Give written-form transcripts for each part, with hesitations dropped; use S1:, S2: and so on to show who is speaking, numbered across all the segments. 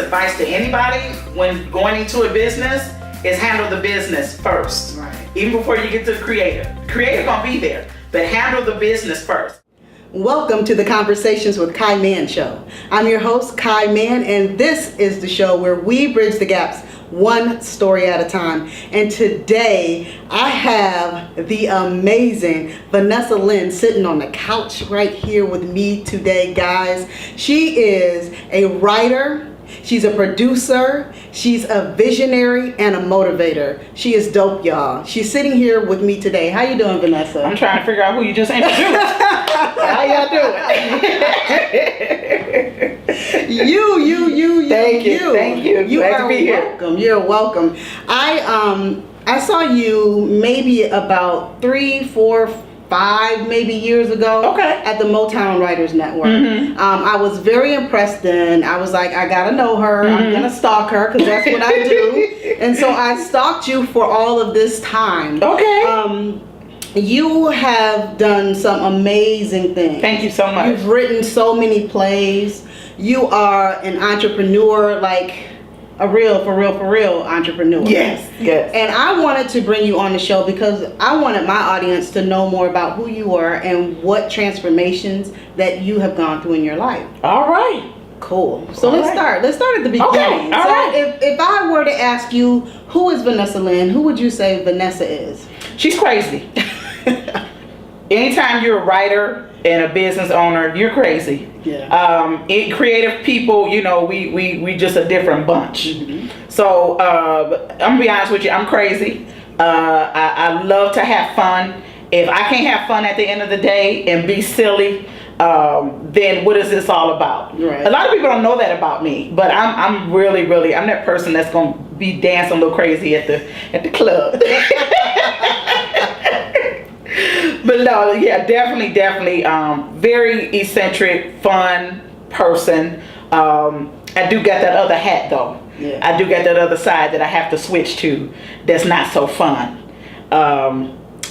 S1: advice to anybody when going into a business is handle the business first.
S2: Right.
S1: Even before you get to the creator. The creator gonna be there, but handle the business first.
S2: Welcome to the Conversations with Kai Mann show. I'm your host, Kai Mann, and this is the show where we bridge the gaps one story at a time. And today I have the amazing Vanessa Lynn sitting on the couch right here with me today, guys. She is a writer. She's a producer, she's a visionary, and a motivator. She is dope, y'all. She's sitting here with me today. How you doing, Vanessa?
S1: I'm trying to figure out who you just introduced. How y'all doing? you.
S2: Thank you.
S1: You
S2: Glad
S1: are
S2: to be welcome. Here. You're welcome. I saw you maybe about 3, 4, 5 maybe years ago at the Motown Writers Network. Mm-hmm. I was very impressed then. I was like, I gotta know her. Mm-hmm. I'm gonna stalk her because that's what I do. And so I stalked you for all of this time.
S1: Okay.
S2: You have done some amazing things.
S1: Thank you so much.
S2: You've written so many plays. You are an entrepreneur, like a for real entrepreneur.
S1: Yes.
S2: And I wanted to bring you on the show because I wanted my audience to know more about who you are and what transformations that you have gone through in your life.
S1: All right.
S2: Cool. So let's start at the beginning.
S1: Okay. All right.
S2: If I were to ask you, who is Vanessa Lynn, who would you say Vanessa is?
S1: She's crazy. Anytime you're a writer and a business owner, you're crazy.
S2: Yeah.
S1: Creative people, you know, we just a different bunch. Mm-hmm. So I'm gonna be honest with you, I'm crazy. I love to have fun. If I can't have fun at the end of the day and be silly, then what is this all about?
S2: Right.
S1: A lot of people don't know that about me, but I'm really I'm that person that's gonna be dancing a little crazy at the club. But no, yeah, definitely, very eccentric, fun person. I do get that other hat though.
S2: Yeah.
S1: I do get that other side that I have to switch to that's not so fun.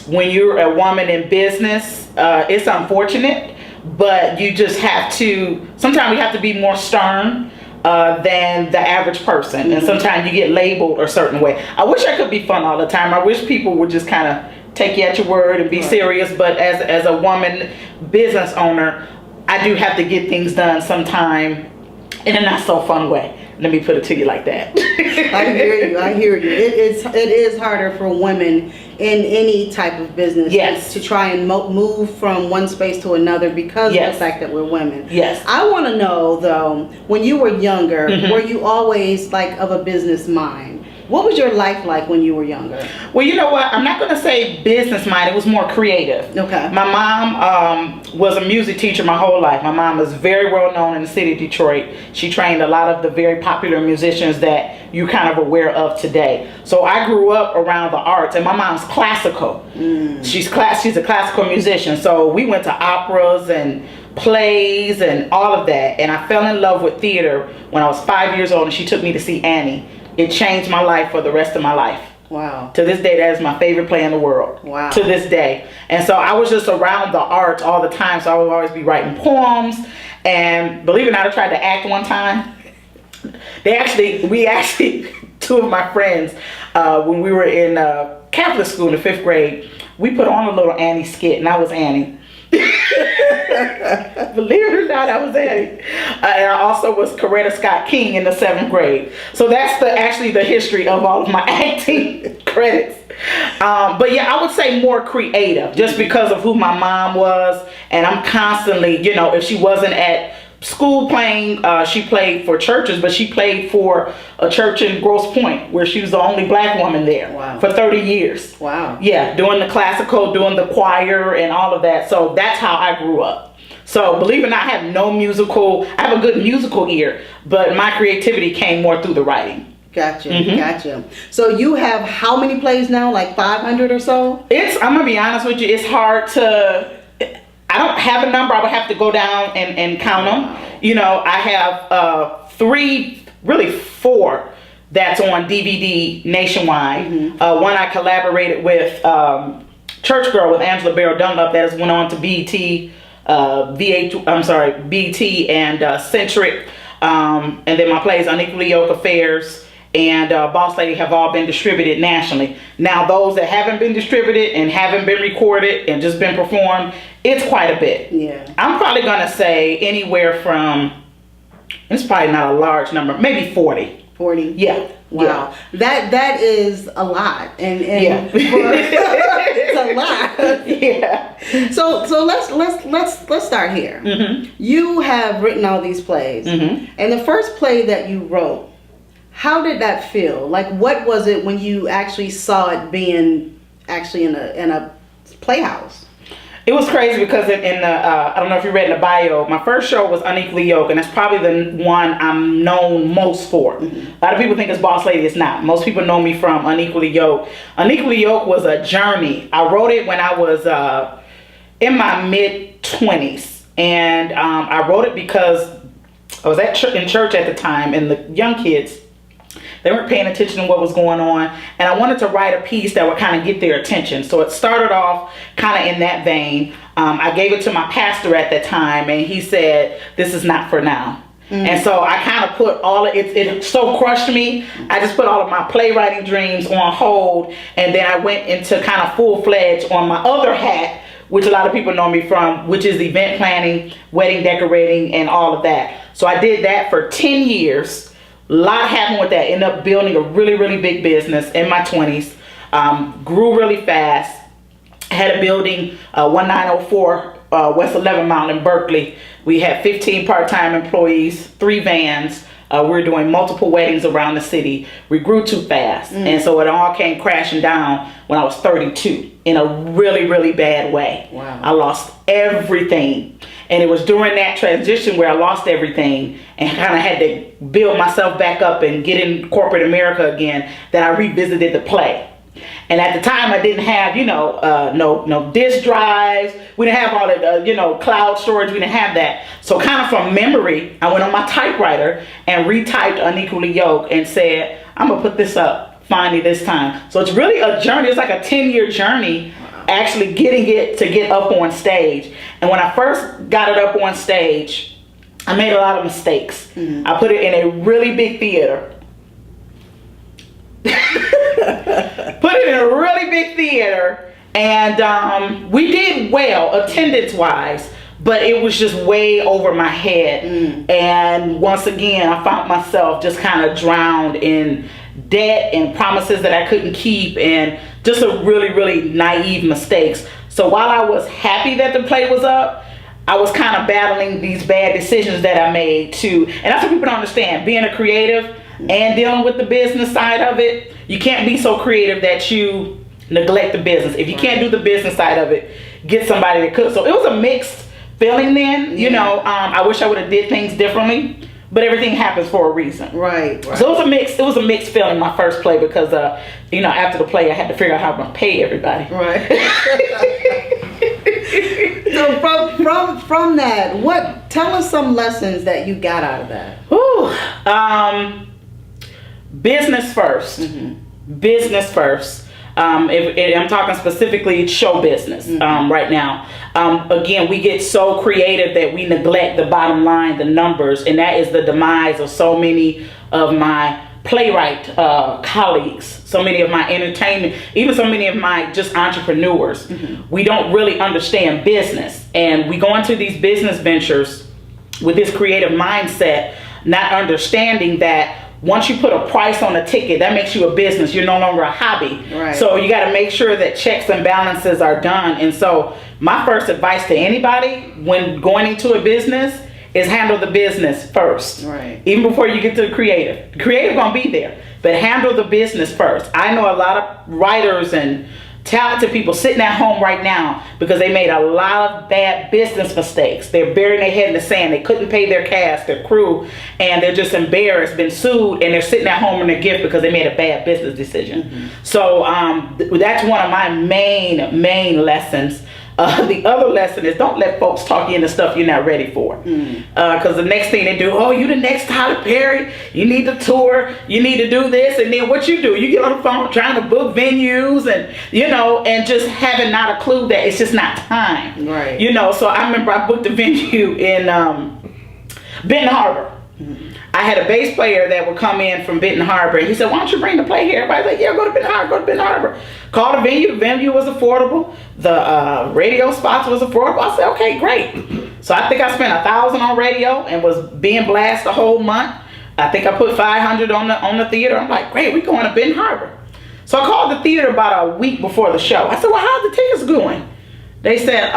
S1: When you're a woman in business, it's unfortunate, but you just have to, sometimes we have to be more stern than the average person. Mm-hmm. And sometimes you get labeled a certain way. I wish I could be fun all the time. I wish people would just kind of take you at your word and be serious, but as a woman business owner, I do have to get things done sometime in a not so fun way. Let me put it to you like that.
S2: I hear you. It is harder for women in any type of business to try and move from one space to another because of the fact that we're women.
S1: Yes.
S2: I want to know though, when you were younger,
S1: mm-hmm.
S2: were you always like of a business mind? What was your life like when you were younger?
S1: Well, you know what? I'm not going to say business mind. It was more creative.
S2: Okay.
S1: My mom was a music teacher my whole life. My mom was very well known in the city of Detroit. She trained a lot of the very popular musicians that you're kind of aware of today. So I grew up around the arts, and my mom's classical. She's a classical musician. So we went to operas and plays and all of that. And I fell in love with theater when I was 5 years old, and she took me to see Annie. It changed my life for the rest of my life.
S2: Wow.
S1: To this day, that is my favorite play in the world.
S2: Wow.
S1: To this day. And so I was just around the arts all the time. So I would always be writing poems. And believe it or not, I tried to act one time. We actually, two of my friends, when we were in Catholic school in the 5th grade, we put on a little Annie skit, and I was Annie. Believe it or not, I was Annie. And I also was Coretta Scott King in the 7th grade. So that's actually the history of all of my acting credits. But yeah, I would say more creative just because of who my mom was. And I'm constantly, you know, if she wasn't at school playing, she played for churches, but she played for a church in Grosse Pointe where she was the only black woman there.
S2: Wow.
S1: For 30 years.
S2: Wow.
S1: Yeah, doing the classical, doing the choir and all of that. So that's how I grew up. So believe it or not, I have a good musical ear, but my creativity came more through the writing.
S2: Gotcha. Mm-hmm. Gotcha. So you have how many plays now? Like 500 or so?
S1: I'm going to be honest with you, it's hard to, I don't have a number. I would have to go down and count them. You know, I have 4 that's on DVD nationwide. Mm-hmm. One I collaborated with Church Girl with Angela Barrow Dunlop that has went on to BET, BET and Centric. and then my plays Unequally Yoked, Affairs, and Boss Lady have all been distributed nationally. Now those that haven't been distributed and haven't been recorded and just been performed, it's quite a bit.
S2: Yeah.
S1: I'm probably gonna say anywhere from, it's probably not a large number, maybe 40.
S2: 40.
S1: Yeah.
S2: Wow.
S1: Yeah.
S2: That is a lot. And
S1: Yeah.
S2: it's a lot.
S1: Yeah.
S2: So let's start here.
S1: Mm-hmm.
S2: You have written all these plays.
S1: Mm-hmm.
S2: And the first play that you wrote, how did that feel? Like, what was it when you actually saw it being actually in a playhouse?
S1: It was crazy because in the, I don't know if you read in the bio, my first show was Unequally Yoked, and that's probably the one I'm known most for. Mm-hmm. A lot of people think it's Boss Lady. It's not. Most people know me from Unequally Yoked. Unequally Yoked was a journey. I wrote it when I was in my mid-20s, and I wrote it because I was in church at the time, and the young kids, they weren't paying attention to what was going on, and I wanted to write a piece that would kind of get their attention. So it started off kind of in that vein. I gave it to my pastor at that time, and he said, "This is not for now." And so I kind of put all of it, it so crushed me. I just put all of my playwriting dreams on hold, and then I went into kind of full-fledged on my other hat, which a lot of people know me from, which is event planning, wedding decorating, and all of that. So I did that for 10 years. A lot happened with that. Ended up building a really, really big business in my 20s. Grew really fast. Had a building, 1904 West 11th Mile in Berkeley. We had 15 part-time employees, 3 vans. We were doing multiple weddings around the city. We grew too fast. And so it all came crashing down when I was 32 in a really, really bad way.
S2: Wow.
S1: I lost everything. And it was during that transition where I lost everything and kind of had to build myself back up and get in corporate America again that I revisited the play. And at the time I didn't have, no disk drives. We didn't have all the, cloud storage. We didn't have that. So kind of from memory, I went on my typewriter and retyped Unequally Yoked and said, I'm going to put this up finally this time. So it's really a journey. It's like a 10-year journey actually getting it to get up on stage. And when I first got it up on stage, I made a lot of mistakes. I put it in a really big theater. Put it in a really big theater, and we did well attendance wise, but it was just way over my head. And once again, I found myself just kind of drowned in debt and promises that I couldn't keep, and just a really, really naive mistakes. So while I was happy that the play was up, I was kind of battling these bad decisions that I made too. And that's what people don't understand. Being a creative and dealing with the business side of it, you can't be so creative that you neglect the business. If you can't do the business side of it, get somebody that could. So it was a mixed feeling then. I wish I would have did things differently, but everything happens for a reason.
S2: Right.
S1: So it was a mixed feeling my first play because after the play I had to figure out how I'm gonna pay everybody.
S2: Right. So from that, tell us some lessons that you got out of that.
S1: Business first. Business first. If I'm talking specifically show business right now. Again, we get so creative that we neglect the bottom line, the numbers, and that is the demise of so many of my playwright colleagues, so many of my entertainment, even so many of my just entrepreneurs. We don't really understand business, and we go into these business ventures with this creative mindset, not understanding that once you put a price on a ticket, that makes you a business. You're no longer a hobby.
S2: Right.
S1: So you got to make sure that checks and balances are done. And so my first advice to anybody when going into a business is handle the business first.
S2: Right.
S1: Even before you get to the creative. The creative gonna be there, but handle the business first. I know a lot of writers and talented people sitting at home right now because they made a lot of bad business mistakes. They're burying their head in the sand. They couldn't pay their cast, their crew, and they're just embarrassed, been sued, and they're sitting at home in their gift because they made a bad business decision. So that's one of my main lessons. The other lesson is don't let folks talk you into stuff you're not ready for. Because the next thing they do, you the next Tyler Perry, you need to tour, you need to do this, and then what you do, you get on the phone trying to book venues and, and just having not a clue that it's just not time.
S2: Right.
S1: So I remember I booked a venue in Benton Harbor. I had a bass player that would come in from Benton Harbor, and he said, why don't you bring the play here? Everybody's like, yeah, go to Benton Harbor. Called the venue was affordable. The radio spots was affordable. I said, okay, great. So I think I spent $1,000 on radio and was being blasted the whole month. I think I put $500 on the theater. I'm like, great, we going to Benton Harbor. So I called the theater about a week before the show. I said, well, how's the tickets going? They said,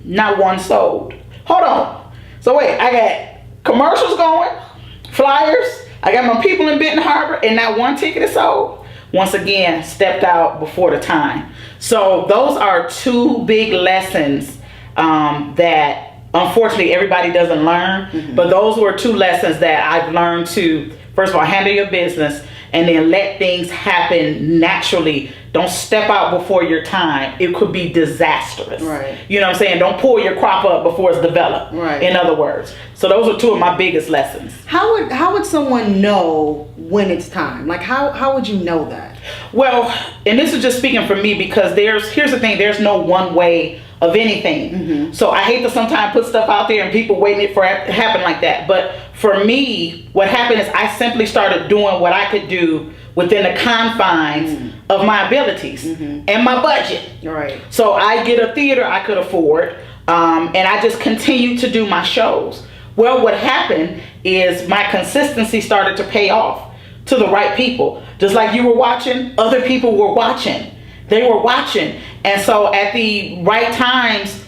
S1: not one sold. Hold on. So wait, I got commercials going, flyers, I got my people in Benton Harbor, and not one ticket is sold. Once again, stepped out before the time. So those are two big lessons that unfortunately everybody doesn't learn. But those were two lessons that I've learned to, first of all, handle your business, and then let things happen naturally. Don't step out before your time. It could be disastrous.
S2: Right.
S1: You know what I'm saying? Don't pull your crop up before it's developed.
S2: Right.
S1: In other words. So those are two of my biggest lessons.
S2: How would someone know when it's time? Like how would you know that?
S1: Well, and this is just speaking for me, because here's the thing, there's no one way of anything. So I hate to sometimes put stuff out there and people waiting for it to happen like that. But for me, what happened is I simply started doing what I could do within the confines of my abilities and my budget.
S2: Right.
S1: So I get a theater I could afford, and I just continued to do my shows. Well, what happened is my consistency started to pay off to the right people. Just like you were watching, other people were watching. They were watching. And so at the right times,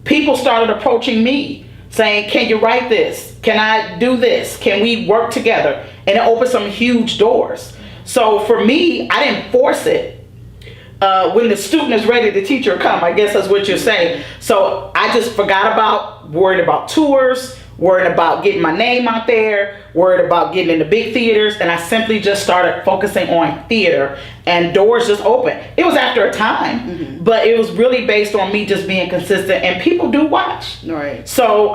S1: people started approaching me saying, can you write this? Can I do this? Can we work together? And it opened some huge doors. So for me, I didn't force it. When the student is ready, the teacher will come. I guess that's what you're saying. So I just worried about tours, worried about getting my name out there, worried about getting into big theaters, and I simply just started focusing on theater, and doors just opened. It was after a time, but it was really based on me just being consistent, and people do watch.
S2: Right.
S1: So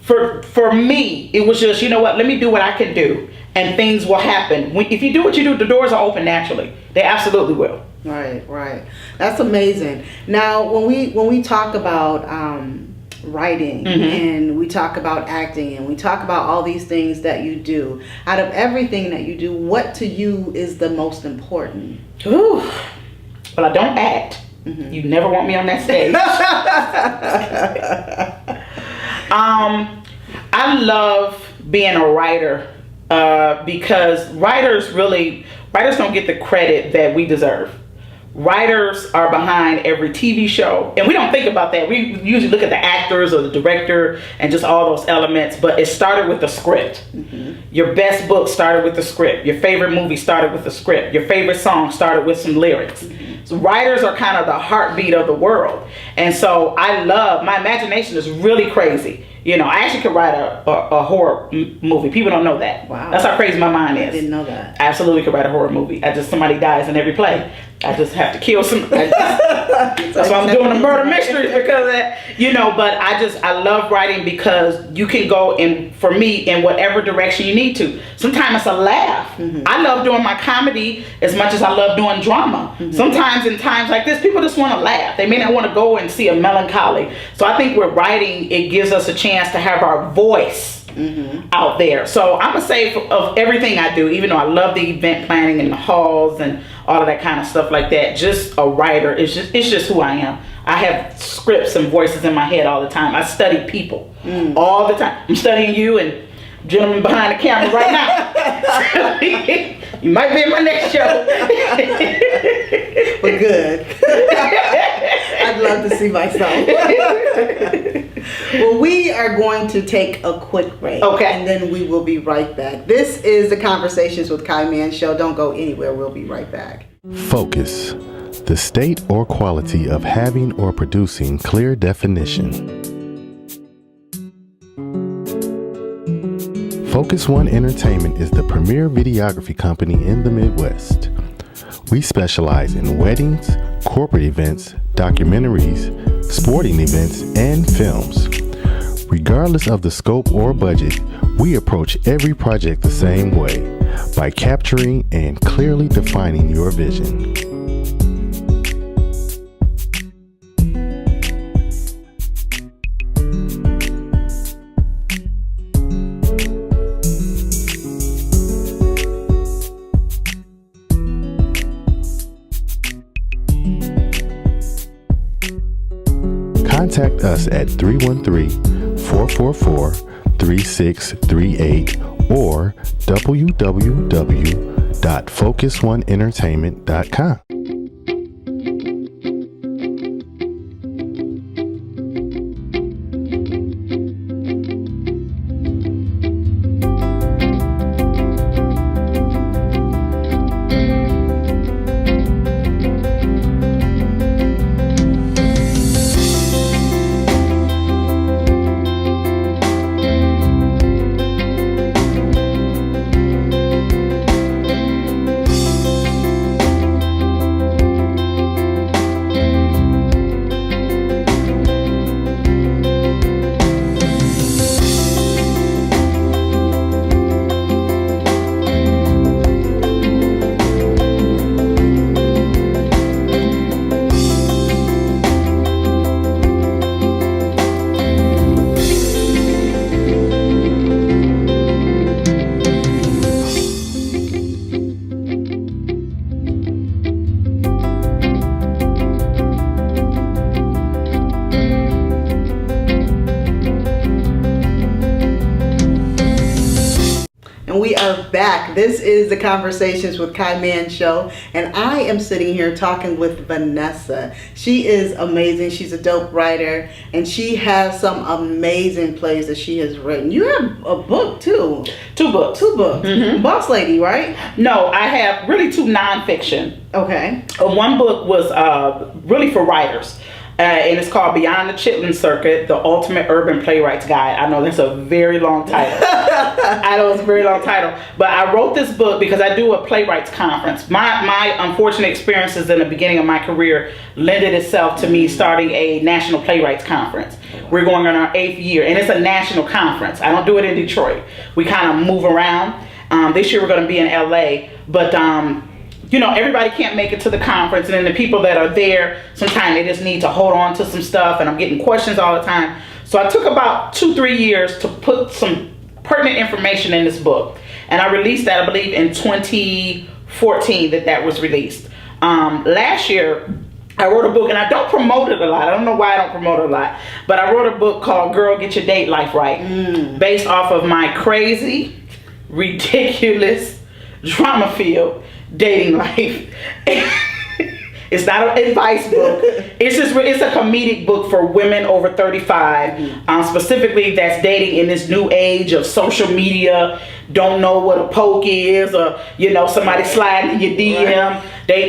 S1: for me, it was just, you know what, let me do what I can do, and things will happen. If you do what you do, the doors are open naturally. They absolutely will.
S2: Right. That's amazing. Now, when we talk about writing and we talk about acting and we talk about all these things that you do, out of everything that you do, what to you is the most important?
S1: Ooh. Well, I don't act. You never want me on that stage. I love being a writer because writers don't get the credit that we deserve. Writers are behind every TV show, and we don't think about that. We usually look at the actors or the director and just all those elements, but it started with the script. Your best book started with the script. Your favorite movie started with the script. Your favorite song started with some lyrics. So writers are kind of the heartbeat of the world, and so my imagination is really crazy. You know, I actually could write a horror movie. People don't know that.
S2: Wow.
S1: That's how crazy my mind is.
S2: I didn't know that.
S1: I absolutely could write a horror movie. Somebody dies in every play. I just have to kill some. That's why I'm doing the murder mysteries, because of that, but I love writing because you can go for me, in whatever direction you need to. Sometimes it's a laugh. I love doing my comedy as much as I love doing drama. Sometimes in times like this, people just want to laugh. They may not want to go and see a melancholy. So I think with writing, it gives us a chance to have our voice out there. So I'm gonna say of everything I do, even though I love the event planning and the halls and all of that kind of stuff like that, just a writer, it's just who I am. I have scripts and voices in my head all the time. I study people all the time. I'm studying you and gentleman behind the camera right now. You might be in my next show.
S2: But good. I'd love to see myself. Well, we are going to take a quick break.
S1: Okay.
S2: And then we will be right back. This is the Conversations with Kai Mann show. Don't go anywhere. We'll be right back.
S3: Focus. The state or quality of having or producing clear definition. Focus One Entertainment is the premier videography company in the Midwest. We specialize in weddings, corporate events, documentaries, sporting events, and films. Regardless of the scope or budget, we approach every project the same way, by capturing and clearly defining your vision. contact us at 313-444-3638 or www.focusoneEntertainment.com.
S2: We are back. This is the Conversations with Kai Mann show, and I am sitting here talking with Vanessa. She is amazing. She's a dope writer, and she has some amazing plays that she has written. You have a book too.
S1: Two books.
S2: Mm-hmm. Boss Lady, right?
S1: No, I have really two nonfiction.
S2: Okay.
S1: One book was really for writers. And it's called Beyond the Chitlin Circuit, The Ultimate Urban Playwright's Guide. I know that's a very long title. I know it's a very long title. But I wrote this book because I do a playwrights conference. My unfortunate experiences in the beginning of my career lended itself to me starting a national playwrights conference. We're going on our 8th year, and it's a national conference. I don't do it in Detroit. We kind of move around. This year we're going to be in LA, but you know, everybody can't make it to the conference, and then the people that are there, sometimes they just need to hold on to some stuff, and I'm getting questions all the time. So I took about 2-3 years to put some pertinent information in this book, and I released that, I believe, in 2014 that was released. Last year, I wrote a book, and I don't promote it a lot. I don't know why I don't promote it a lot, but I wrote a book called Girl, Get Your Date Life Right, based off of my crazy, ridiculous, drama-filled dating life. It's not an advice book. It's a comedic book for women over 35, specifically that's dating in this new age of social media. Don't know what a poke is, or somebody sliding in your DM. Right. They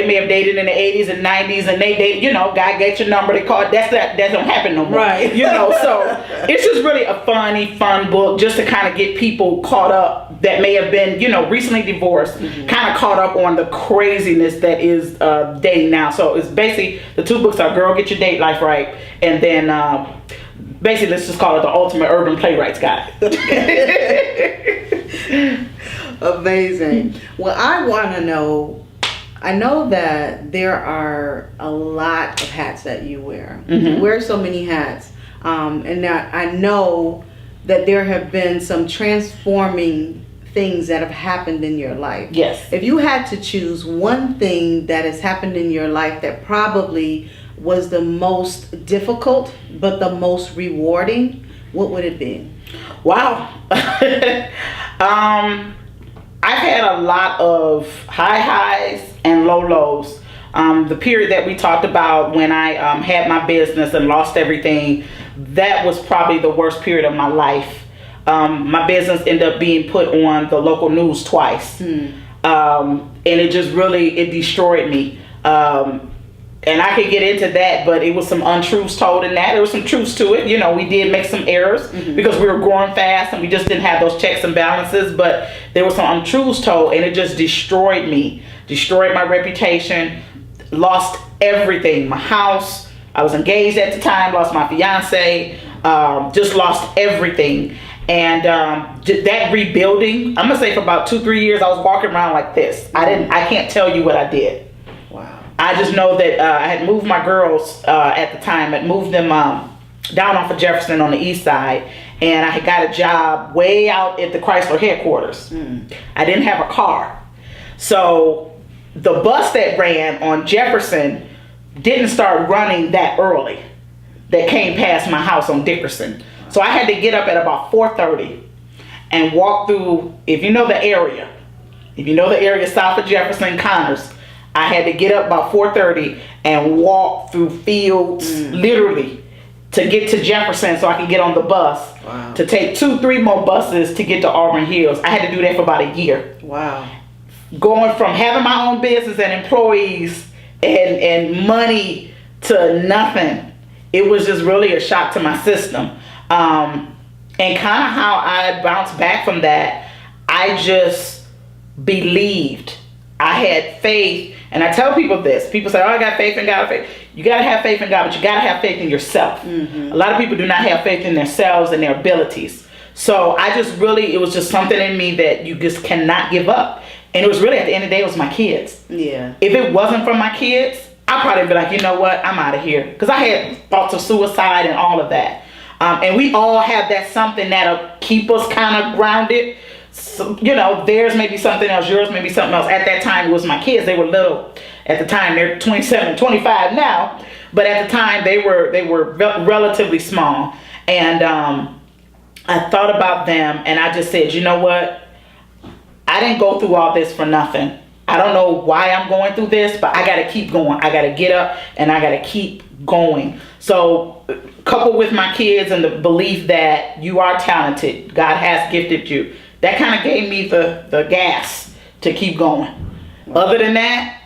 S1: may have dated in the 80s and 90s, and they guy get your number, they call it. That don't happen no more.
S2: Right.
S1: So it's just really a fun book just to kind of get people caught up that may have been recently divorced, kind of caught up on the craziness that is dating now. So it's basically, the two books are Girl, Get Your Date Life Right, and then basically let's just call it The Ultimate Urban Playwright's Guide.
S2: Amazing. Well, I want to know, I know that there are a lot of hats that you wear. You wear so many hats. And that I know that there have been some transforming things that have happened in your life.
S1: Yes.
S2: If you had to choose one thing that has happened in your life that probably was the most difficult but the most rewarding, what would it be?
S1: Wow. I've had a lot of high highs and low lows. The period that we talked about when I had my business and lost everything, that was probably the worst period of my life. My business ended up being put on the local news twice. And it just it destroyed me. And I could get into that, but it was some untruths told in that. There was some truths to it. We did make some errors because we were growing fast and we just didn't have those checks and balances, but there were some untruths told, and it just destroyed me, destroyed my reputation, lost everything. My house, I was engaged at the time, lost my fiance, just lost everything. And that rebuilding, I'm gonna say for about 2-3 years, I was walking around like this. I can't tell you what I did.
S2: Wow.
S1: I just know that I had moved my girls at the time. I'd moved them down off of Jefferson on the east side, and I had got a job way out at the Chrysler headquarters. I didn't have a car. So the bus that ran on Jefferson didn't start running that early. that came past my house on Dickerson. So I had to get up at about 4:30 and walk through, if you know the area south of Jefferson, Connors, I had to get up about 4:30 and walk through fields, literally, to get to Jefferson so I could get on the bus.
S2: Wow.
S1: To take 2-3 more buses to get to Auburn Hills. I had to do that for about a year.
S2: Wow.
S1: Going from having my own business and employees and money to nothing, it was just really a shock to my system. And kind of how I bounced back from that, I just believed. I had faith. And I tell people this. People say, oh, I got faith in God. You got to have faith in God, but you got to have faith in yourself. A lot of people do not have faith in themselves and their abilities. So it was just something in me that you just cannot give up. And it was really, at the end of the day, it was my kids.
S2: Yeah.
S1: If it wasn't for my kids, I'd probably be like, you know what, I'm out of here. Because I had thoughts of suicide and all of that. And we all have that something that'll keep us kind of grounded. So, theirs may be something else, yours may be something else. At that time, it was my kids. They were little. At the time, they're 27, 25 now. But at the time, they were relatively small. And I thought about them, and I just said, you know what? I didn't go through all this for nothing. I don't know why I'm going through this, but I got to keep going. I got to get up, and I got to keep going. So, coupled with my kids and the belief that you are talented, God has gifted you, that kind of gave me the gas to keep going. Other than that,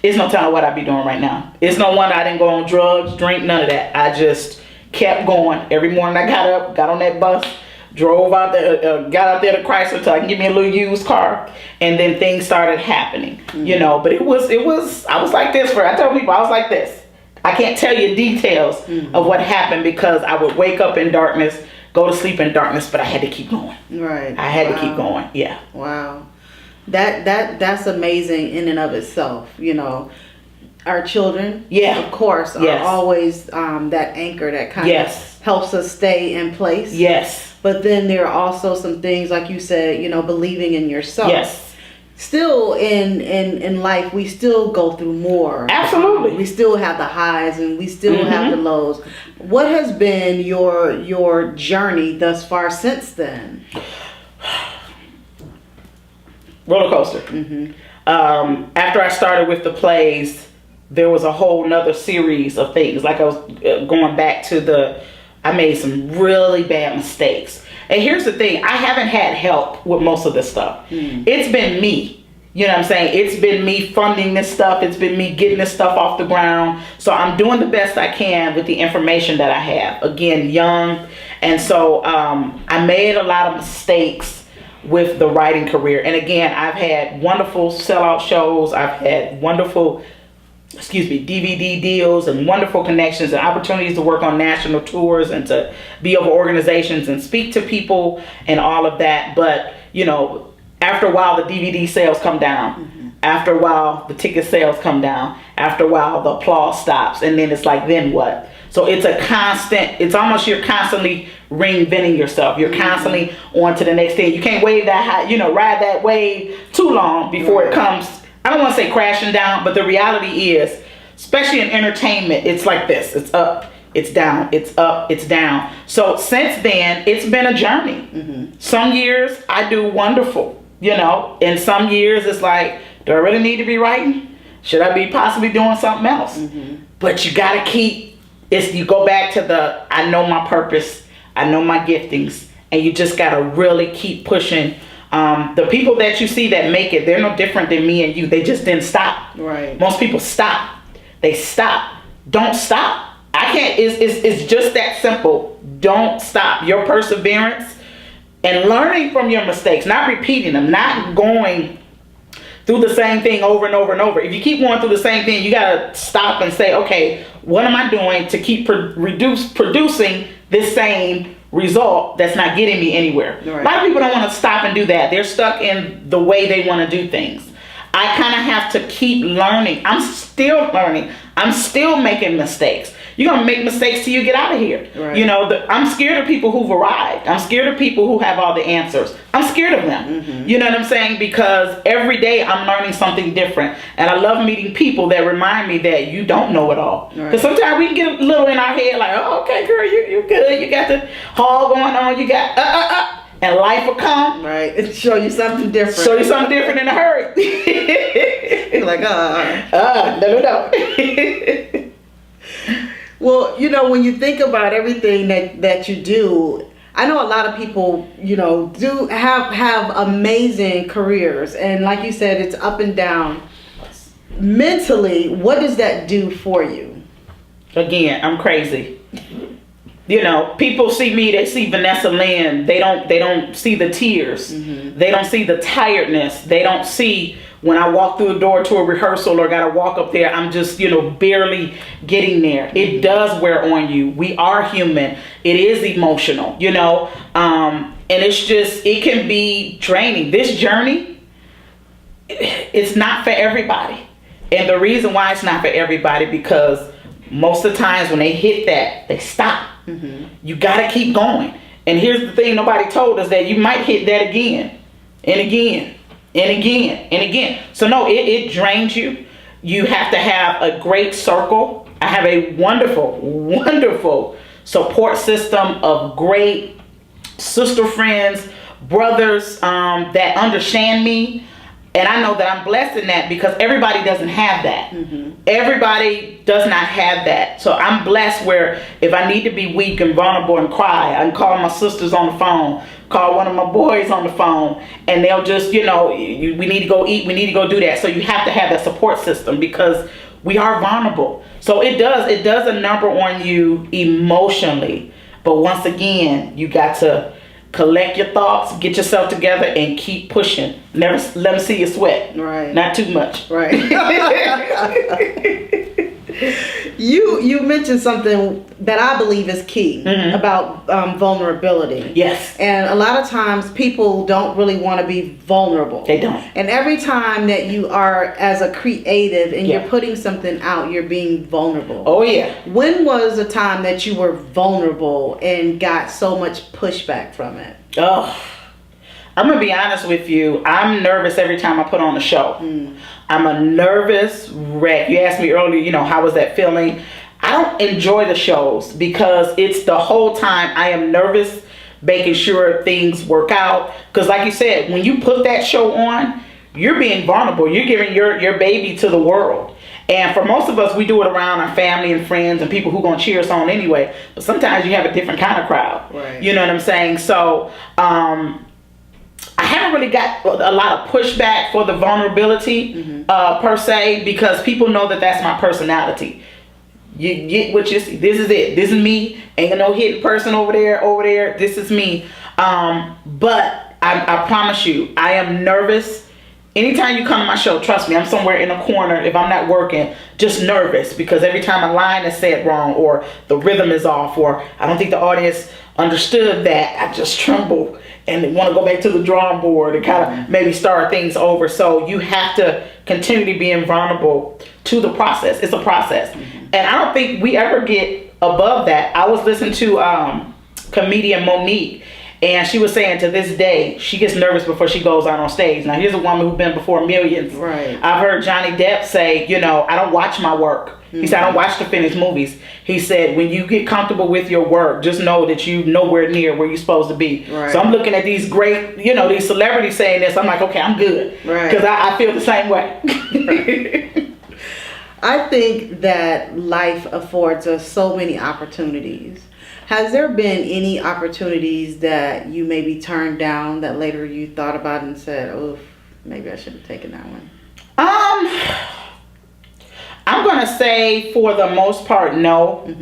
S1: it's no telling what I'd be doing right now. It's no wonder I didn't go on drugs, drink, none of that. I just kept going. Every morning I got up, got on that bus, drove out there, got out there to Chrysler so I can get me a little used car, and then things started happening. But it was. I was like this I tell people I was like this. I can't tell you details of what happened because I would wake up in darkness, go to sleep in darkness, but I had to keep going.
S2: Right.
S1: I had to keep going. Yeah.
S2: Wow. That's amazing in and of itself. Our children, of course, are always that anchor that kind of helps us stay in place.
S1: Yes.
S2: But then there are also some things, like you said, believing in yourself.
S1: Yes.
S2: Still in life, we still go through more.
S1: Absolutely.
S2: We still have the highs and we still have the lows. What has been your journey thus far since then?
S1: Roller coaster. After I started with the plays, there was a whole nother series of things. Like I was going back to I made some really bad mistakes. And here's the thing, I haven't had help with most of this stuff. It's been me. You know what I'm saying? It's been me funding this stuff. It's been me getting this stuff off the ground. So I'm doing the best I can with the information that I have. Again, young. And so I made a lot of mistakes with the writing career. And again, I've had wonderful sellout shows. I've had wonderful DVD deals and wonderful connections and opportunities to work on national tours and to be over organizations and speak to people and all of that. But, after a while, the DVD sales come down. After a while, the ticket sales come down. After a while, the applause stops. And then it's like, then what? So it's almost you're constantly reinventing yourself. You're constantly on to the next thing. You can't wave that high, ride that wave too long before it comes. I don't want to say crashing down, but the reality is, especially in entertainment, it's like this. It's up, it's down, it's up, it's down. So since then, it's been a journey. Some years I do wonderful, and some years it's like, do I really need to be writing? Should I be possibly doing something else? But you got to you go back to I know my purpose, I know my giftings, and you just got to really keep pushing. The people that you see that make it, they're no different than me and you. They just didn't stop.
S2: Right.
S1: Most people stop. They stop. Don't stop. I can't. It's just that simple. Don't stop. Your perseverance and learning from your mistakes, not repeating them, not going through the same thing over and over and over. If you keep going through the same thing, you got to stop and say, okay, what am I doing to keep producing this same result that's not getting me anywhere? Right. A lot of people don't want to stop and do that. They're stuck in the way they want to do things. I kind of have to keep learning. I'm still learning. I'm still making mistakes. You're going to make mistakes till you get out of here.
S2: Right.
S1: You know, I'm scared of people who've arrived. I'm scared of people who have all the answers. I'm scared of them.
S2: Mm-hmm.
S1: You know what I'm saying? Because every day I'm learning something different. And I love meeting people that remind me that you don't know it all. Because
S2: Right.
S1: sometimes we can get a little in our head like, oh, okay, girl, you good. You got the haul going on. You got, and life will come.
S2: Right. It show you something different.
S1: Show you something different in a hurry.
S2: You're like,
S1: No.
S2: Well, you know, when you think about everything that you do, I know a lot of people, you know, do have amazing careers. And like you said, it's up and down. Mentally, what does that do for you?
S1: Again, I'm crazy. You know, people see me, they see Vanessa Lynn. They don't see the tears.
S2: Mm-hmm.
S1: They don't see the tiredness. They don't see when I walk through the door to a rehearsal or got to walk up there, I'm just, you know, barely getting there. It does wear on you. We are human. It is emotional, you know, and it's just, it can be draining. This journey, it's not for everybody. And the reason why it's not for everybody, because most of the times when they hit that, they stop.
S2: Mm-hmm.
S1: You got to keep going. And here's the thing nobody told us, that you might hit that again and again and again and again. So no, it drains you. You have to have a great circle. I have a wonderful, wonderful support system of great sister friends, brothers that understand me. And I know that I'm blessed in that, because everybody doesn't have that.
S2: Mm-hmm.
S1: Everybody does not have that. So I'm blessed where if I need to be weak and vulnerable and cry, I can call my sisters on the phone, call one of my boys on the phone, and they'll just, you know, we need to go eat, we need to go do that. So you have to have that support system, because we are vulnerable. So it does a number on you emotionally. But once again, you got to collect your thoughts, get yourself together, and keep pushing. Never let them see you sweat.
S2: Right.
S1: Not too much.
S2: Right. You mentioned something that I believe is key about vulnerability.
S1: Yes.
S2: And a lot of times people don't really want to be vulnerable.
S1: They don't.
S2: And every time that you are as a creative and
S1: Yeah.
S2: you're putting something out, you're being vulnerable.
S1: Oh yeah.
S2: When was the time that you were vulnerable and got so much pushback from it?
S1: Oh, I'm gonna be honest with you. I'm nervous every time I put on a show. I'm a nervous wreck. You asked me earlier, you know, how was that feeling? I don't enjoy the shows because it's the whole time I am nervous, making sure things work out. Because like you said, when you put that show on, you're being vulnerable. You're giving your baby to the world. And for most of us, we do it around our family and friends and people who gonna cheer us on anyway. But sometimes you have a different kind of crowd.
S2: Right.
S1: You know what I'm saying? So I haven't really got a lot of pushback for the vulnerability per se, because people know that that's my personality. You get what you see. This is it. This is me. Ain't no hidden person over there. This is me. But I promise you, I am nervous. Anytime you come to my show, trust me, I'm somewhere in a corner if I'm not working, just nervous, because every time a line is said wrong or the rhythm is off or I don't think the audience understood that, I just tremble and want to go back to the drawing board and kind of maybe start things over. So you have to continue to be vulnerable to the process. It's a process. And I don't think we ever get above that. I was listening to comedian Monique, and she was saying to this day, she gets nervous before she goes out on stage. Now, here's a woman who's been before millions.
S2: Right.
S1: I've heard Johnny Depp say, you know, I don't watch my work. He said, I don't watch the finished movies. He said, when you get comfortable with your work, just know that you're nowhere near where you're supposed to be.
S2: Right.
S1: So I'm looking at these great, you know, these celebrities saying this. I'm like, okay, I'm good.
S2: Right.
S1: Because I feel the same way.
S2: I think that life affords us so many opportunities. Has there been any opportunities that you maybe turned down that later you thought about and said, oh, maybe I should have taken that one?
S1: I'm going to say for the most part, no,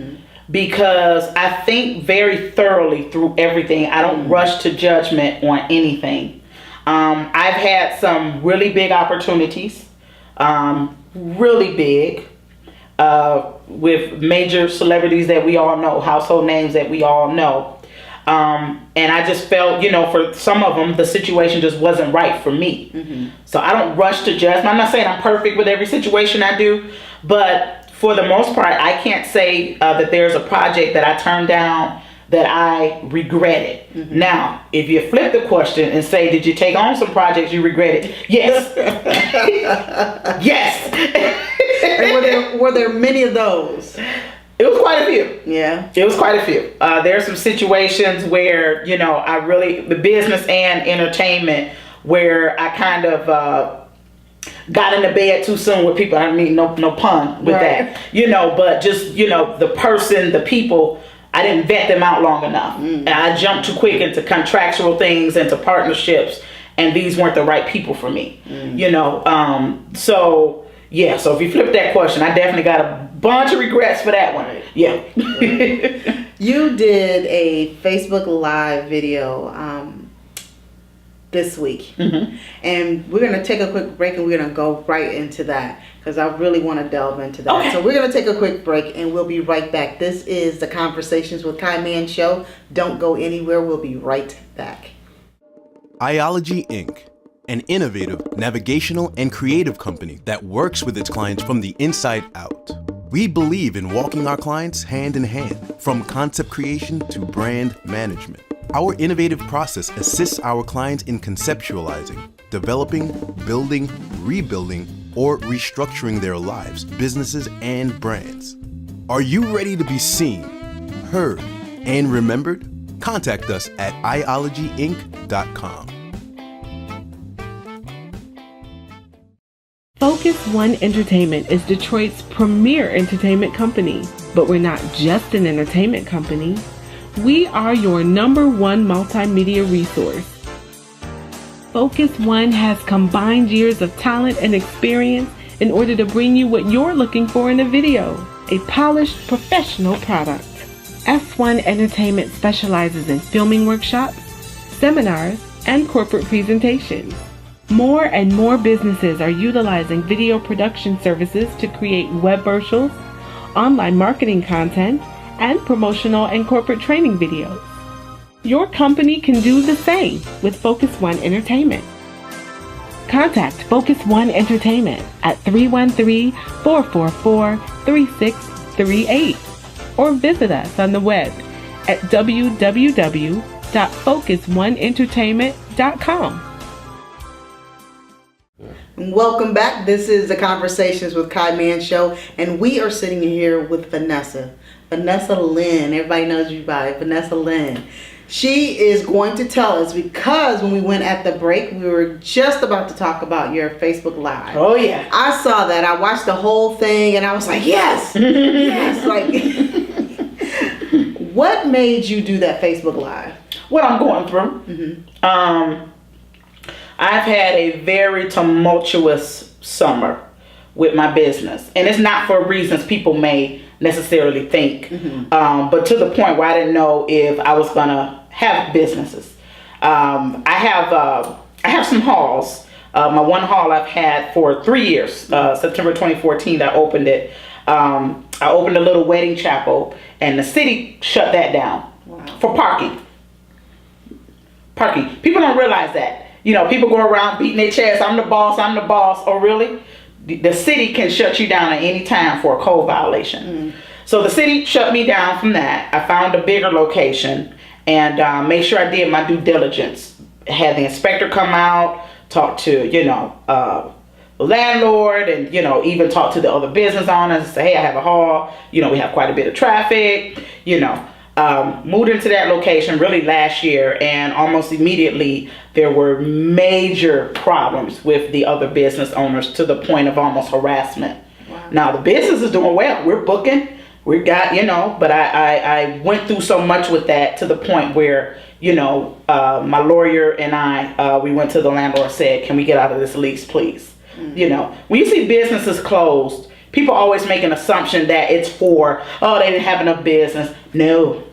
S1: because I think very thoroughly through everything. I don't rush to judgment on anything. I've had some really big opportunities, really big, with major celebrities that we all know, household names that we all know. And I just felt, you know, for some of them, the situation just wasn't right for me. So I don't rush to judge. I'm not saying I'm perfect with every situation I do, but for the most part, I can't say that there's a project that I turned down that I regretted.
S2: Mm-hmm.
S1: Now, if you flip the question and say, did you take on some projects you regretted? Yes. Yes.
S2: And were there many of those?
S1: It was quite a few.
S2: Yeah.
S1: It was quite a few. There are some situations where, you know, the business and entertainment, where I kind of got into bed too soon with people. I mean, no pun with that. You know, but just, you know, the people, I didn't vet them out long enough. And I jumped too quick into contractual things, into partnerships, and these weren't the right people for me. You know, so if you flip that question, I definitely got a bunch of regrets for that one. Yeah.
S2: You did a Facebook Live video this week.
S1: Mm-hmm.
S2: And we're going to take a quick break and we're going to go right into that because I really want to delve into that.
S1: Okay.
S2: So we're going to take a quick break and we'll be right back. This is the Conversations with Kai Mann show. Don't go anywhere. We'll be right back.
S4: Iology Inc., an innovative, navigational, and creative company that works with its clients from the inside out. We believe in walking our clients hand in hand, from concept creation to brand management. Our innovative process assists our clients in conceptualizing, developing, building, rebuilding, or restructuring their lives, businesses, and brands. Are you ready to be seen, heard, and remembered? Contact us at iologyinc.com.
S5: Focus One Entertainment is Detroit's premier entertainment company, but we're not just an entertainment company. We are your #1 multimedia resource. Focus One has combined years of talent and experience in order to bring you what you're looking for in a video, a polished professional product. F1 Entertainment specializes in filming workshops, seminars, and corporate presentations. More and more businesses are utilizing video production services to create web virtuals, online marketing content, and promotional and corporate training videos. Your company can do the same with Focus One Entertainment. Contact Focus One Entertainment at 313-444-3638 or visit us on the web at www.focusoneentertainment.com.
S2: Welcome back. This is the Conversations with Kai Mann show, and we are sitting here with Vanessa Lynn. Everybody knows you by Vanessa Lynn. She is going to tell us, because when we went at the break, we were just about to talk about your Facebook Live.
S1: Oh yeah.
S2: I saw that. I watched the whole thing, and I was like, yes, yes. Like, what made you do that Facebook Live?
S1: What I'm going through.
S2: Mm-hmm.
S1: I've had a very tumultuous summer with my business, and it's not for reasons people may necessarily think, but to the point where I didn't know if I was gonna have businesses. I have some halls. My one hall I've had for 3 years. September 2014, I opened it. I opened a little wedding chapel, and the city shut that down for parking. People don't realize that. You know, people go around beating their chest. I'm the boss. Oh, really? The city can shut you down at any time for a code violation. So the city shut me down from that. I found a bigger location and made sure I did my due diligence. Had the inspector come out, talk to, the landlord, and, even talk to the other business owners and say, hey, I have a hall. We have quite a bit of traffic, moved into that location really last year, and almost immediately there were major problems with the other business owners to the point of almost harassment. Wow. Now the business is doing well. We're booking. We got, but I went through so much with that to the point where, my lawyer and we went to the landlord and said, can we get out of this lease, please? When you see businesses closed, people always make an assumption that it's for, they didn't have enough business. No,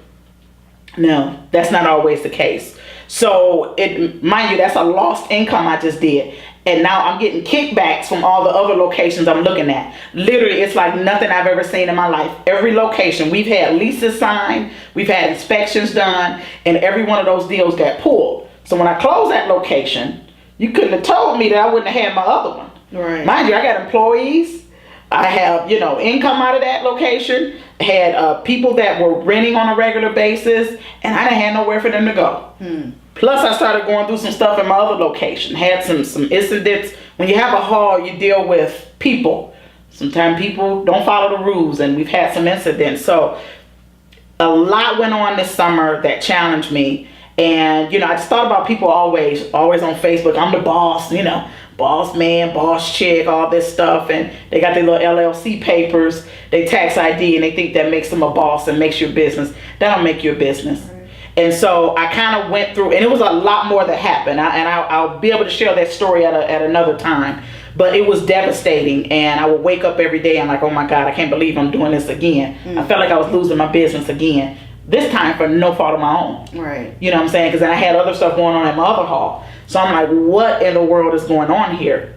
S1: that's not always the case. So mind you, that's a lost income I just did. And now I'm getting kickbacks from all the other locations I'm looking at. Literally, it's like nothing I've ever seen in my life. Every location, we've had leases signed, we've had inspections done, and every one of those deals got pulled. So when I closed that location, you couldn't have told me that I wouldn't have had my other one.
S2: Right.
S1: Mind you, I got employees. I have, income out of that location. Had people that were renting on a regular basis, and I didn't have nowhere for them to go. Plus, I started going through some stuff in my other location. Had some incidents. When you have a hall, you deal with people. Sometimes people don't follow the rules, and we've had some incidents. So a lot went on this summer that challenged me. And, I just thought about people always on Facebook. I'm the boss, boss man, boss chick, all this stuff. And they got their little LLC papers, they tax ID, and they think that makes them a boss and makes you a business. That don't make you a business. And so I kind of went through, and it was a lot more that happened. I'll be able to share that story at another time. But it was devastating, and I would wake up every day. I'm like, oh my God, I can't believe I'm doing this again. I felt like I was losing my business again. This time for no fault of my own.
S2: Right.
S1: You know what I'm saying? Because I had other stuff going on at my other hall. So I'm like, what in the world is going on here?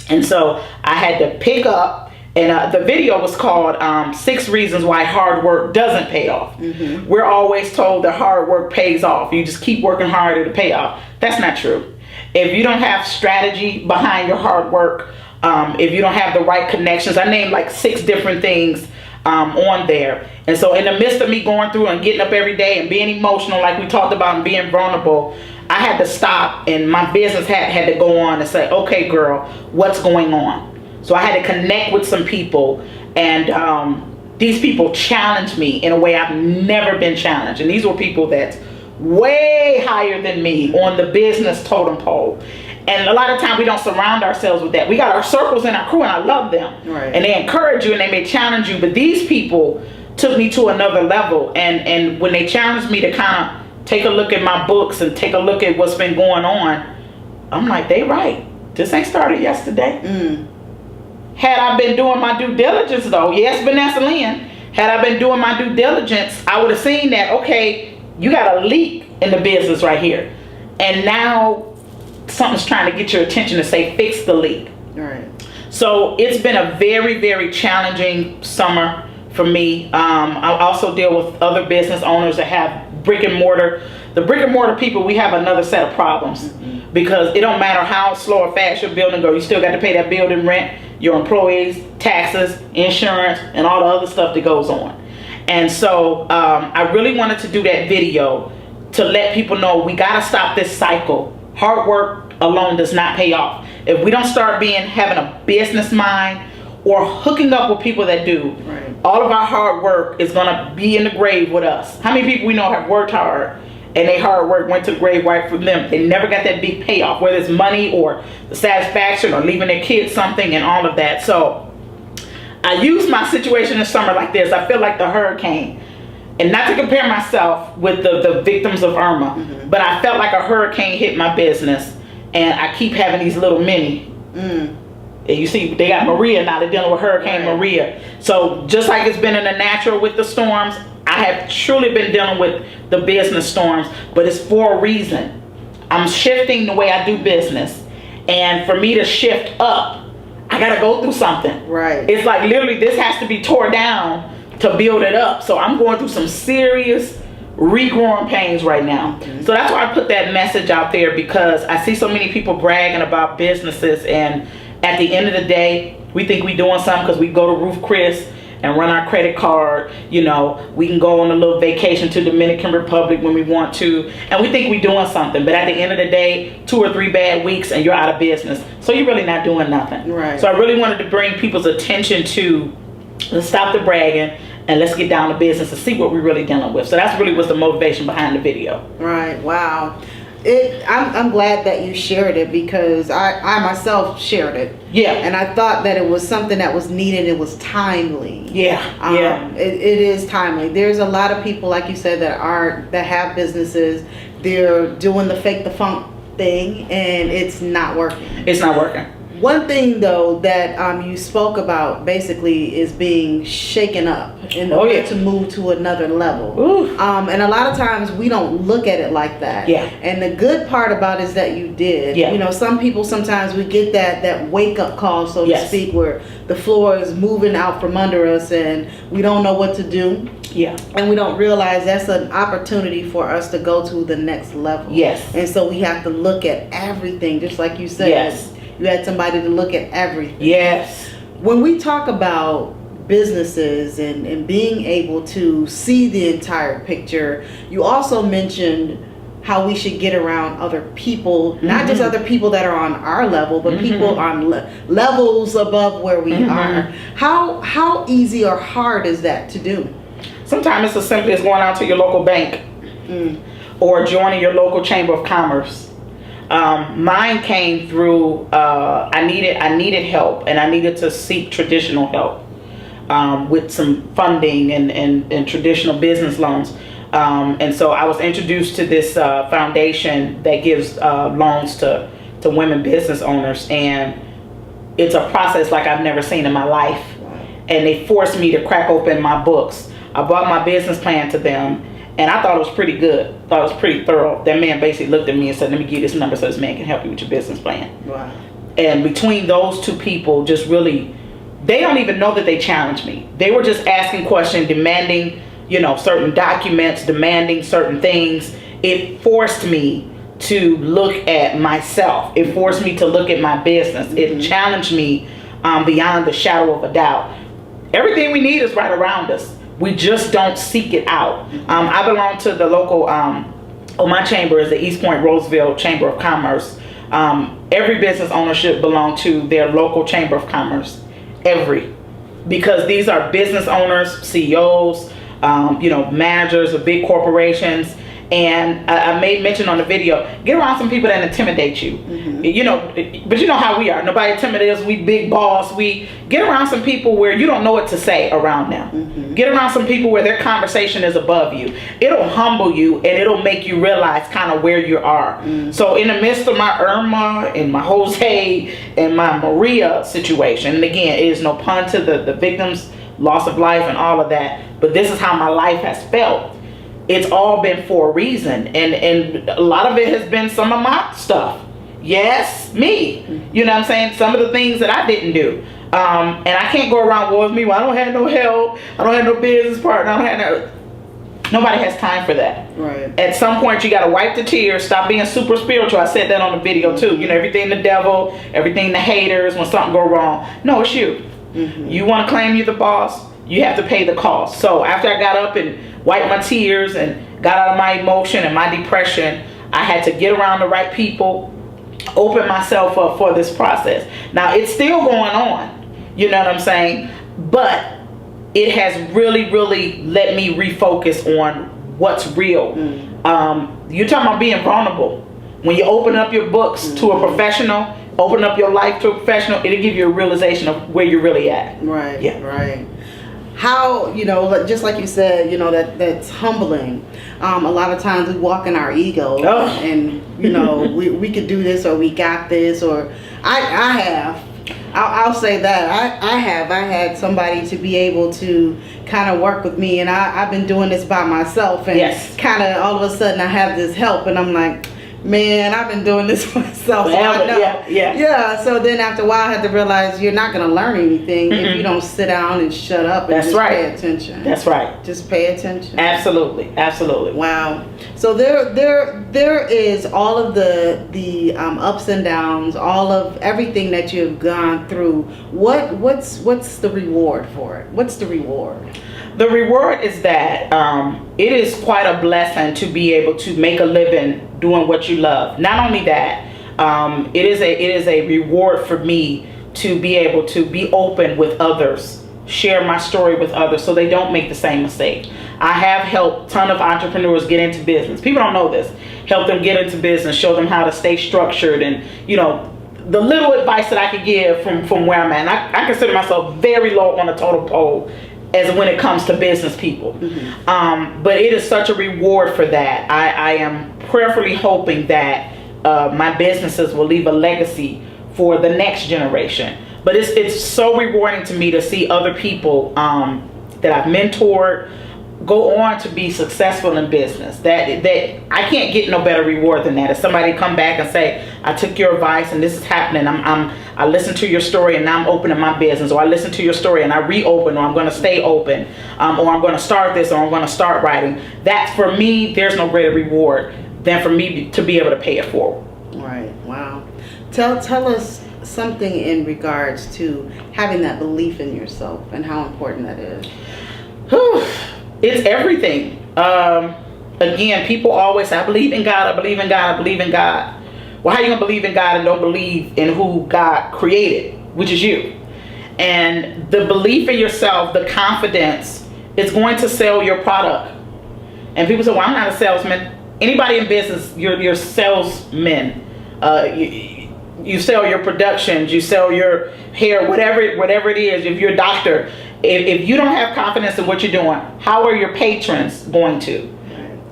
S1: And so I had to pick up, and the video was called 6 Reasons Why Hard Work Doesn't Pay Off. We're always told that hard work pays off. You just keep working harder to pay off. That's not true. If you don't have strategy behind your hard work, if you don't have the right connections, I named like 6 different things on there. And so in the midst of me going through and getting up every day and being emotional, like we talked about, and being vulnerable, I had to stop, and my business had to go on and say, okay, girl, what's going on? So I had to connect with some people, and these people challenged me in a way I've never been challenged. And these were people that's way higher than me on the business totem pole. And a lot of times we don't surround ourselves with that. We got our circles and our crew, and I love them.
S2: Right.
S1: And they encourage you, and they may challenge you. But these people took me to another level. And when they challenged me to kind of take a look at my books and take a look at what's been going on, I'm like, they right. This ain't started yesterday. Had I been doing my due diligence, though, yes, Vanessa Lynn, had I been doing my due diligence, I would have seen that, okay, you got a leak in the business right here. And now something's trying to get your attention to say, fix the leak.
S2: Right.
S1: So it's been a very, very challenging summer for me. I also deal with other business owners that have brick and mortar. The brick and mortar people, we have another set of problems because it don't matter how slow or fast your building goes. You still got to pay that building rent, your employees, taxes, insurance, and all the other stuff that goes on. And so I really wanted to do that video to let people know we got to stop this cycle. Hard work alone does not pay off. If we don't start having a business mind or hooking up with people that do,
S2: right,
S1: all of our hard work is going to be in the grave with us. How many people we know have worked hard and they hard work went to the grave right for them? They never got that big payoff, whether it's money or the satisfaction or leaving their kids something and all of that. So I use my situation this summer like this. I feel like the hurricane. And not to compare myself with the victims of Irma, but I felt like a hurricane hit my business, and I keep having these little mini. And you see, they got Maria now. They're dealing with Hurricane Maria. So just like it's been in the natural with the storms, I have truly been dealing with the business storms, but it's for a reason. I'm shifting the way I do business, and for me to shift up, I got to go through something.
S2: Right.
S1: It's like literally this has to be tore down to build it up. So I'm going through some serious regrowing pains right now. So that's why I put that message out there, because I see so many people bragging about businesses, and at the end of the day, we think we doing something because we go to Roof Chris and run our credit card. You know, we can go on a little vacation to Dominican Republic when we want to, and we think we doing something. But at the end of the day, 2 or 3 bad weeks and you're out of business. So you're really not doing nothing.
S2: Right.
S1: So I really wanted to bring people's attention to, let's stop the bragging and let's get down to business and see what we're really dealing with. So that's really was the motivation behind the video.
S2: Right. Wow. I'm glad that you shared it, because I myself shared it.
S1: Yeah.
S2: And I thought that it was something that was needed. It was timely.
S1: Yeah.
S2: It is timely. There's a lot of people, like you said, that have businesses. They're doing the fake the funk thing, and it's not working.
S1: It's not working.
S2: One thing though that you spoke about basically is being shaken up in order to move to another level. And a lot of times we don't look at it like that.
S1: Yeah.
S2: And the good part about it is that you did.
S1: Yeah.
S2: You know, some people, sometimes we get that wake up call, so to speak, where the floor is moving out from under us and we don't know what to do.
S1: Yeah.
S2: And we don't realize that's an opportunity for us to go to the next level.
S1: Yes.
S2: And so we have to look at everything, just like you said.
S1: Yes.
S2: You had somebody to look at everything.
S1: Yes.
S2: when we talk about businesses and being able to see the entire picture, you also mentioned how we should get around other people, not just other people that are on our level, but people on levels above where we are. How easy or hard is that to do?
S1: Sometimes it's as simple as going out to your local bank or joining your local chamber of commerce. Mine came through, I needed help, and I needed to seek traditional help with some funding and traditional business loans. And so I was introduced to this foundation that gives loans to women business owners, and it's a process like I've never seen in my life. And they forced me to crack open my books. I brought my business plan to them, and I thought it was pretty good. Thought it was pretty thorough. That man basically looked at me and said, "Let me give you this number so this man can help you with your business plan."
S2: Wow.
S1: And between those two people, just really, they don't even know that they challenged me. They were just asking questions, demanding, certain documents, demanding certain things. It forced me to look at myself. It forced me to look at my business. It challenged me beyond the shadow of a doubt. Everything we need is right around us. We just don't seek it out. I belong to the local, my chamber is the East Point Roseville Chamber of Commerce. Every business owner should belong to their local chamber of commerce. Because these are business owners, CEOs, managers of big corporations. And I made mention on the video, get around some people that intimidate you. But you know how we are. Nobody intimidates us. We big boss. We get around some people where you don't know what to say around them. Get around some people where their conversation is above you. It'll humble you, and it'll make you realize kind of where you are. So in the midst of my Irma and my Jose and my Maria situation, and again, it is no pun to the victims, loss of life and all of that, but this is how my life has felt. It's all been for a reason, and a lot of it has been some of my stuff. Yes, me. You know what I'm saying? Some of the things that I didn't do. And I can't go around, well, it's me. Well, I don't have no help. I don't have no business partner. I don't have nobody has time for that.
S2: Right. At
S1: some point, you got to wipe the tears. Stop being super spiritual. I said that on the video too. Everything the devil, everything the haters, when something go wrong. No, it's you. You want to claim you're the boss, you have to pay the cost. So after I got up and wiped my tears and got out of my emotion and my depression, I had to get around the right people, open myself up for this process. Now it's still going on, you know what I'm saying? But it has really, really let me refocus on what's real. You're talking about being vulnerable. When you open up your books to a professional, open up your life to a professional, it'll give you a realization of where you're really at.
S2: Right.
S1: Yeah.
S2: Right. How, just like you said, that's humbling. A lot of times we walk in our ego and, we could do this, or we got this, or I'll say that I had somebody to be able to kind of work with me, and I've been doing this by myself, and kind of all of a sudden I have this help, and I'm like, man, I've been doing this myself. So I know. Yeah. So then after a while, I had to realize you're not going to learn anything if you don't sit down and shut up and pay attention.
S1: That's right.
S2: Just pay attention.
S1: Absolutely.
S2: Wow. So there is all of the ups and downs, all of everything that you've gone through. What's the reward for it? What's the reward?
S1: The reward is that it is quite a blessing to be able to make a living doing what you love. Not only that, it is a reward for me to be able to be open with others, share my story with others so they don't make the same mistake. I have helped a ton of entrepreneurs get into business. People don't know this. Help them get into business, show them how to stay structured, and the little advice that I could give from where I'm at. And I consider myself very low on the totem pole as when it comes to business people. But it is such a reward for that. I am prayerfully hoping that my businesses will leave a legacy for the next generation. But it's so rewarding to me to see other people that I've mentored go on to be successful in business. That I can't get no better reward than that. If somebody come back and say, I took your advice and this is happening, I listened to your story and now I'm opening my business, or I listened to your story and I reopen, or I'm going to stay open, or I'm going to start this, or I'm going to start writing. That, for me, there's no greater reward than for me to be able to pay it forward.
S2: Right. Wow. Tell us something in regards to having that belief in yourself and how important that is.
S1: Whew. It's everything. Again, people always say, I believe in God, I believe in God, I believe in God. Well, how are you going to believe in God and don't believe in who God created, which is you? And the belief in yourself, the confidence, is going to sell your product. And people say, well, I'm not a salesman. Anybody in business, you're salesmen. You sell your productions, you sell your hair, whatever it is. If you're a doctor, if you don't have confidence in what you're doing, how are your patrons going to?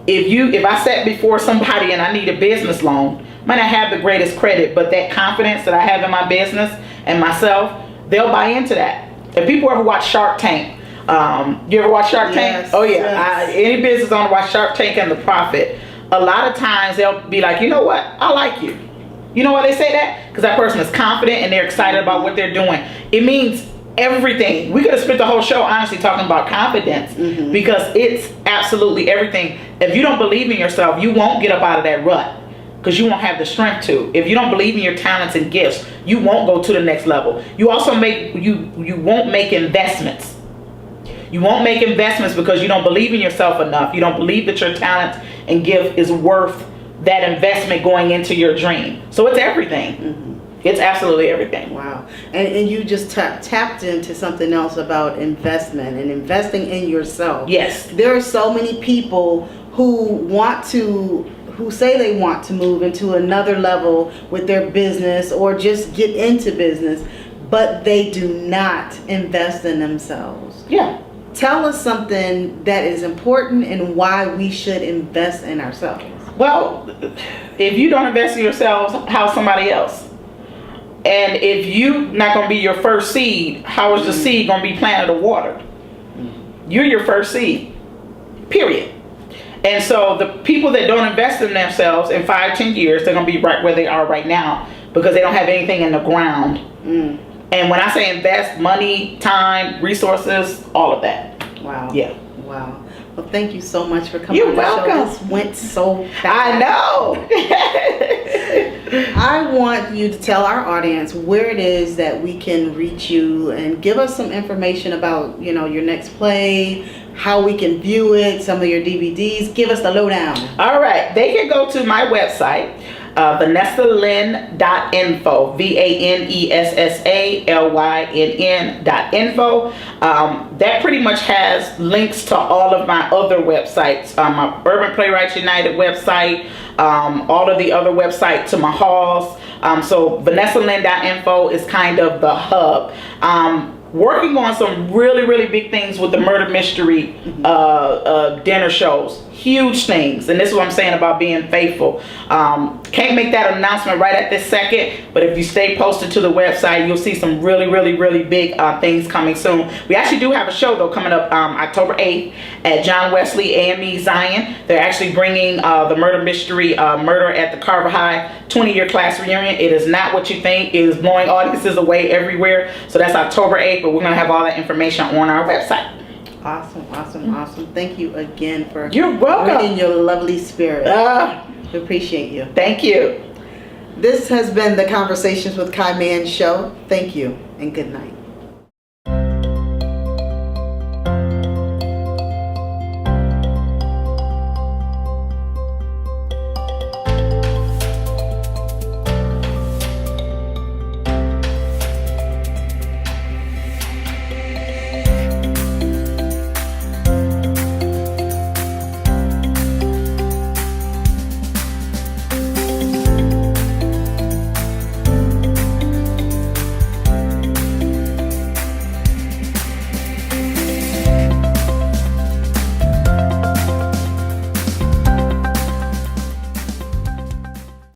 S1: If I sat before somebody and I need a business loan, might not have the greatest credit, but that confidence that I have in my business and myself, they'll buy into that. If people ever watch Shark Tank, you ever watch Shark Tank? Oh yeah, yes. Any business owner watch Shark Tank and The Profit. A lot of times they'll be like, you know what, I like you. You know why they say that? Because that person is confident and they're excited about what they're doing. It means everything. We could have spent the whole show honestly talking about confidence, because it's absolutely everything. If you don't believe in yourself, you won't get up out of that rut, because you won't have the strength to. If you don't believe in your talents and gifts, you won't go to the next level. You also you won't make investments. You won't make investments because you don't believe in yourself enough. You don't believe that your talent and gift is worth that investment going into your dream. So it's everything. It's absolutely everything.
S2: Wow. And you just tapped into something else about investment and investing in yourself.
S1: Yes.
S2: There are so many people who say they want to move into another level with their business or just get into business, but they do not invest in themselves.
S1: Yeah.
S2: Tell us something that is important and why we should invest in ourselves.
S1: Well, if you don't invest in yourselves, how's somebody else? And if you not going to be your first seed, how is the seed going to be planted or watered? You're your first seed, period. And so the people that don't invest in themselves in 5-10 years, they're going to be right where they are right now because they don't have anything in the ground. And when I say invest, money, time, resources, all of that.
S2: Wow.
S1: Yeah.
S2: Wow. Well, thank you so much for coming
S1: You're
S2: on the
S1: welcome.
S2: show. This went so fast.
S1: I know.
S2: I want you to tell our audience where it is that we can reach you and give us some information about, your next play, how we can view it, some of your DVDs. Give us the lowdown. All
S1: right. They can go to my website, VanessaLynn.info, VanessaLynn.info. That pretty much has links to all of my other websites, my Urban Playwrights United website, all of the other websites to my halls. So VanessaLynn.info is kind of the hub. Working on some really, really big things with the murder mystery dinner shows. Huge things. And this is what I'm saying about being faithful. Can't make that announcement right at this second, but if you stay posted to the website, you'll see some really, really, really big things coming soon. We actually do have a show though coming up October 8th at John Wesley AME Zion. They're actually bringing the murder mystery Murder at the Carver High 20-year class reunion. It is not what you think. It is blowing audiences away everywhere. So that's October 8th, but we're going to have all that information on our website.
S2: Awesome. Thank you again for
S1: You're welcome.
S2: bringing your lovely spirit. We appreciate you.
S1: Thank you.
S2: This has been the Conversations with Kai Mann show. Thank you and good night.